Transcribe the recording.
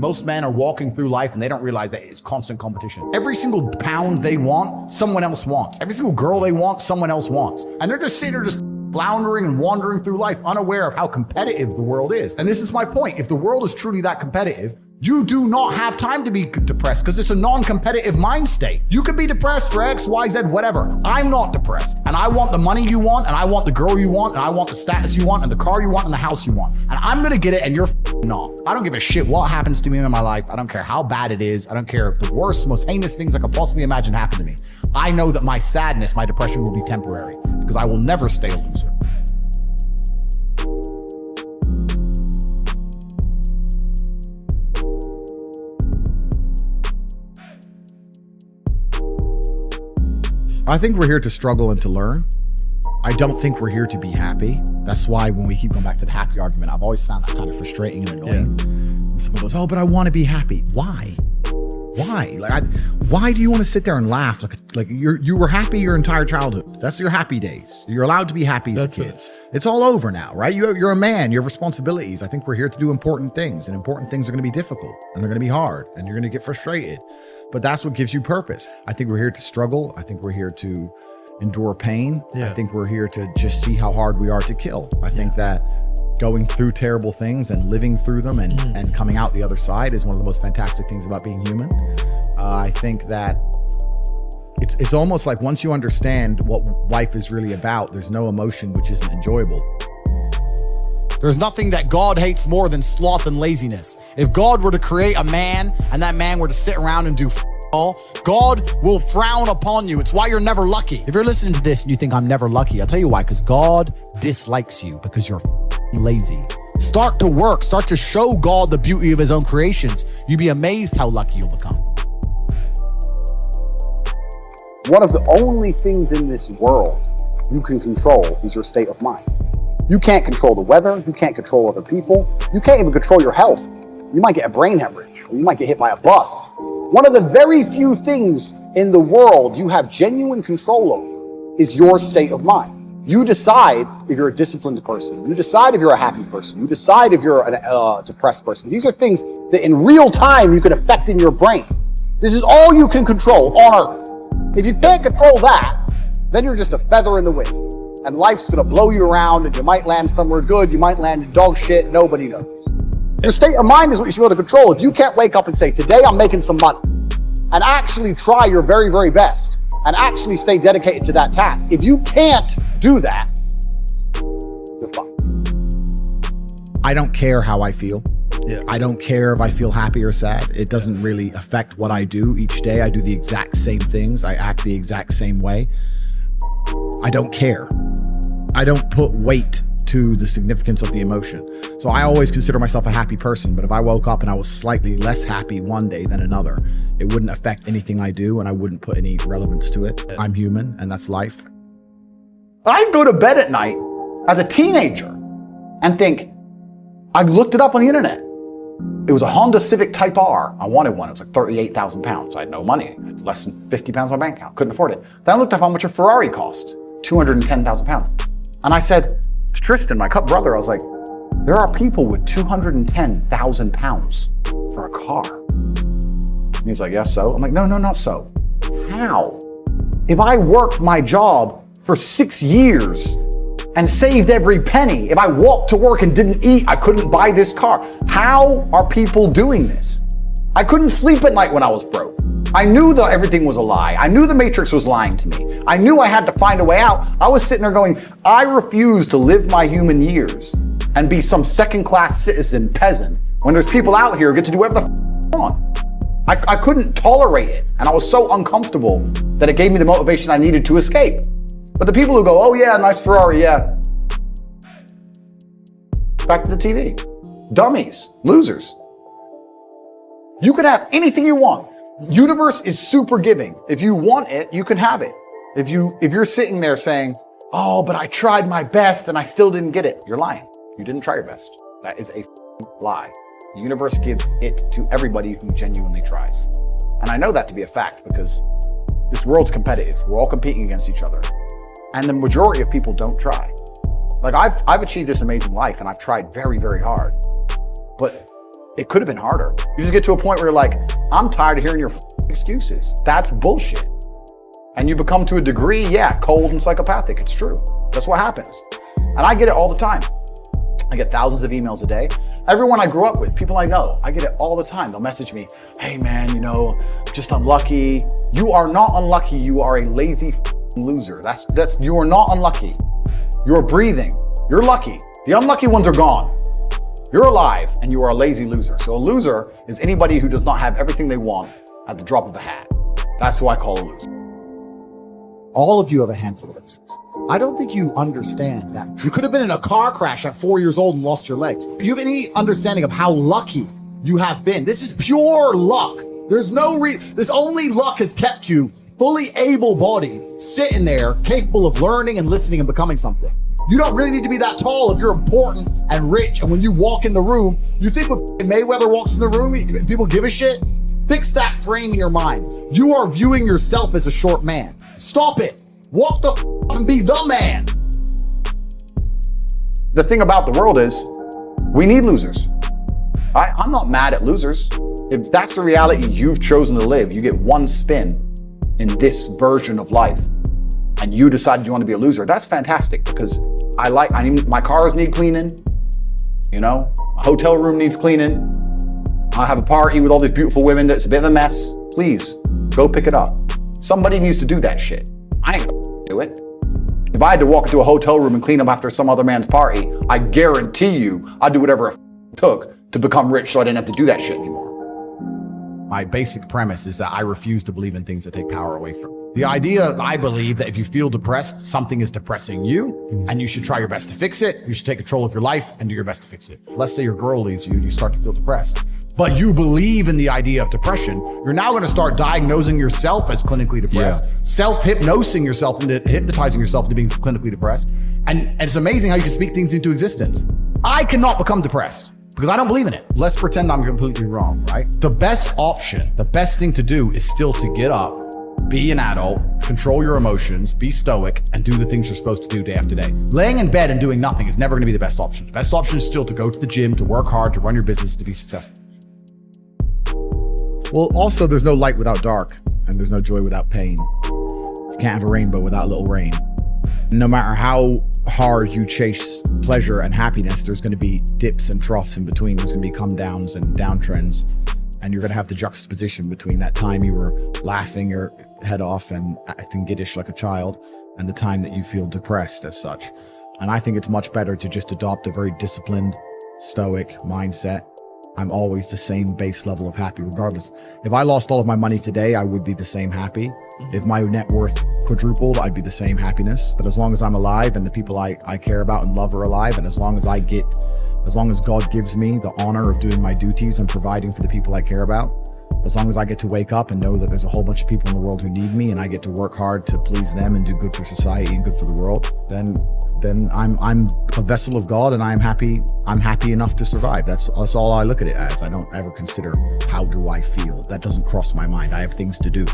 Most men are walking through life and they don't realize that it's constant competition. Every single pound they want, someone else wants. Every single girl they want, someone else wants. And they're just sitting there just floundering and wandering through life, unaware of how competitive the world is. And this is my point. If the world is truly that competitive, you do not have time to be depressed because it's a non-competitive mind state. You could be depressed for X, Y, Z, whatever. I'm not depressed. And I want the money you want, and I want the girl you want, and I want the status you want, and the car you want, and the house you want. And I'm gonna get it, and you're not. I don't give a shit what happens to me in my life. I don't care how bad it is. I don't care if the worst, most heinous things I could possibly imagine happen to me. I know that my sadness, my depression will be temporary because I will never stay a loser. I think we're here to struggle and to learn. I don't think we're here to be happy. That's why when we keep going back to the happy argument, I've always found that kind of frustrating and annoying. When someone goes, oh, but I want to be happy. Why? Why? Why do you want to sit there and laugh? Like you were happy your entire childhood. That's your happy days. You're allowed to be happy as a kid. It's all over now, right? You're a man. You have responsibilities. I think we're here to do important things, and important things are going to be difficult, and they're going to be hard, and you're going to get frustrated. But that's what gives you purpose. I think we're here to struggle. I think we're here to endure pain. I think we're here to just see how hard we are to kill. I think that going through terrible things and living through them and coming out the other side is one of the most fantastic things about being human. I think that it's almost like once you understand what life is really about, there's no emotion which isn't enjoyable. There's nothing that God hates more than sloth and laziness. If God were to create a man and that man were to sit around and do all, God will frown upon you. It's why you're never lucky. If you're listening to this and you think I'm never lucky, I'll tell you why, because God dislikes you because you're lazy. Start to work, start to show God the beauty of his own creations. You'd be amazed how lucky you'll become. One of the only things in this world you can control is your state of mind. You can't control the weather. You can't control other people. You can't even control your health. You might get a brain hemorrhage, or you might get hit by a bus. One of the very few things in the world you have genuine control over is your state of mind. You decide if you're a disciplined person. You decide if you're a happy person. You decide if you're a depressed person. These are things that in real time you can affect in your brain. This is all you can control on Earth. If you can't control that, then you're just a feather in the wind. And life's gonna blow you around, and you might land somewhere good, you might land in dog shit, nobody knows. Your state of mind is what you should be able to control. If you can't wake up and say, today I'm making some money, and actually try your very, very best, and actually stay dedicated to that task. If you can't do that, you're fucked. I don't care how I feel. I don't care if I feel happy or sad. It doesn't really affect what I do each day. I do the exact same things. I act the exact same way. I don't care. I don't put weight to the significance of the emotion. So I always consider myself a happy person, but if I woke up and I was slightly less happy one day than another, it wouldn't affect anything I do, and I wouldn't put any relevance to it. I'm human, and that's life. I'd go to bed at night as a teenager and think, I looked it up on the internet. It was a Honda Civic Type R. I wanted one. It was like 38,000 pounds. I had no money. I had less than 50 pounds in my bank account. Couldn't afford it. Then I looked up how much a Ferrari cost. 210,000 pounds. And I said to Tristan, my brother, I was like, there are people with 210,000 pounds for a car. And he's like, yes, so? I'm like, no, not so. How? If I worked my job for 6 years and saved every penny, if I walked to work and didn't eat, I couldn't buy this car. How are people doing this? I couldn't sleep at night when I was broke. I knew that everything was a lie. I knew the Matrix was lying to me. I knew I had to find a way out. I was sitting there going, I refuse to live my human years and be some second-class citizen peasant when there's people out here who get to do whatever the f*** I want. I couldn't tolerate it, and I was so uncomfortable that it gave me the motivation I needed to escape. But the people who go, oh yeah, nice Ferrari, yeah. Back to the TV. Dummies, losers. You could have anything you want. Universe is super giving. If you want it, you can have it. If you're sitting there saying, oh, but I tried my best and I still didn't get it, you're lying. You didn't try your best. That is a lie. The universe gives it to everybody who genuinely tries. And I know that to be a fact because this world's competitive. We're all competing against each other. And the majority of people don't try. Like I've achieved this amazing life and I've tried very, very hard. But It could have been harder. You just get to a point where you're like, I'm tired of hearing your excuses. That's bullshit. And you become, to a degree, yeah, cold and psychopathic. It's true. That's what happens. And I get it all the time. I get thousands of emails a day. Everyone I grew up with, people I know, I get it all the time. They'll message me, hey man, just unlucky. You are not unlucky. You are a lazy loser. You are not unlucky. You're breathing. You're lucky. The unlucky ones are gone. You're alive and you are a lazy loser. So a loser is anybody who does not have everything they want at the drop of a hat. That's who I call a loser. All of you have a handful of races. I don't think you understand that. You could have been in a car crash at 4 years old and lost your legs. Do you have any understanding of how lucky you have been? This is pure luck. There's only luck has kept you fully able-bodied, sitting there, capable of learning and listening and becoming something. You don't really need to be that tall if you're important and rich. And when you walk in the room, you think when Mayweather walks in the room, people give a shit? Fix that frame in your mind. You are viewing yourself as a short man. Stop it. Walk the up and be the man. The thing about the world is, we need losers. I'm not mad at losers. If that's the reality you've chosen to live, you get one spin in this version of life, and you decided you want to be a loser, that's fantastic, because my cars need cleaning, a hotel room needs cleaning. I have a party with all these beautiful women that's a bit of a mess. Please, go pick it up. Somebody needs to do that shit. I ain't gonna do it. If I had to walk into a hotel room and clean up after some other man's party, I guarantee you I'd do whatever it took to become rich so I didn't have to do that shit anymore. My basic premise is that I refuse to believe in things that take power away from you. The idea, I believe, that if you feel depressed, something is depressing you, and you should try your best to fix it. You should take control of your life and do your best to fix it. Let's say your girl leaves you and you start to feel depressed, but you believe in the idea of depression. You're now going to start diagnosing yourself as clinically depressed, self-hypnosing yourself into hypnotizing yourself into being clinically depressed. And it's amazing how you can speak things into existence. I cannot become depressed because I don't believe in it. Let's pretend I'm completely wrong, right? The best option, the best thing to do is still to get up, be an adult, control your emotions, be stoic, and do the things you're supposed to do day after day. Laying in bed and doing nothing is never going to be the best option. The best option is still to go to the gym, to work hard, to run your business, to be successful. Well, also, there's no light without dark, and there's no joy without pain. You can't have a rainbow without a little rain. No matter how hard you chase pleasure and happiness, there's going to be dips and troughs in between. There's going to be come downs and downtrends. And you're going to have the juxtaposition between that time you were laughing your head off and acting giddish like a child and the time that you feel depressed as such. And I think it's much better to just adopt a very disciplined, stoic mindset. I'm always the same base level of happy regardless. If I lost all of my money today, I would be the same happy. If my net worth quadrupled, I'd be the same happiness. But as long as I'm alive and the people I care about and love are alive, and as long as God gives me the honor of doing my duties and providing for the people I care about, as long as I get to wake up and know that there's a whole bunch of people in the world who need me and I get to work hard to please them and do good for society and good for the world, then I'm a vessel of God and I'm happy enough to survive. That's all I look at it as. I don't ever consider how do I feel. That doesn't cross my mind. I have things to do.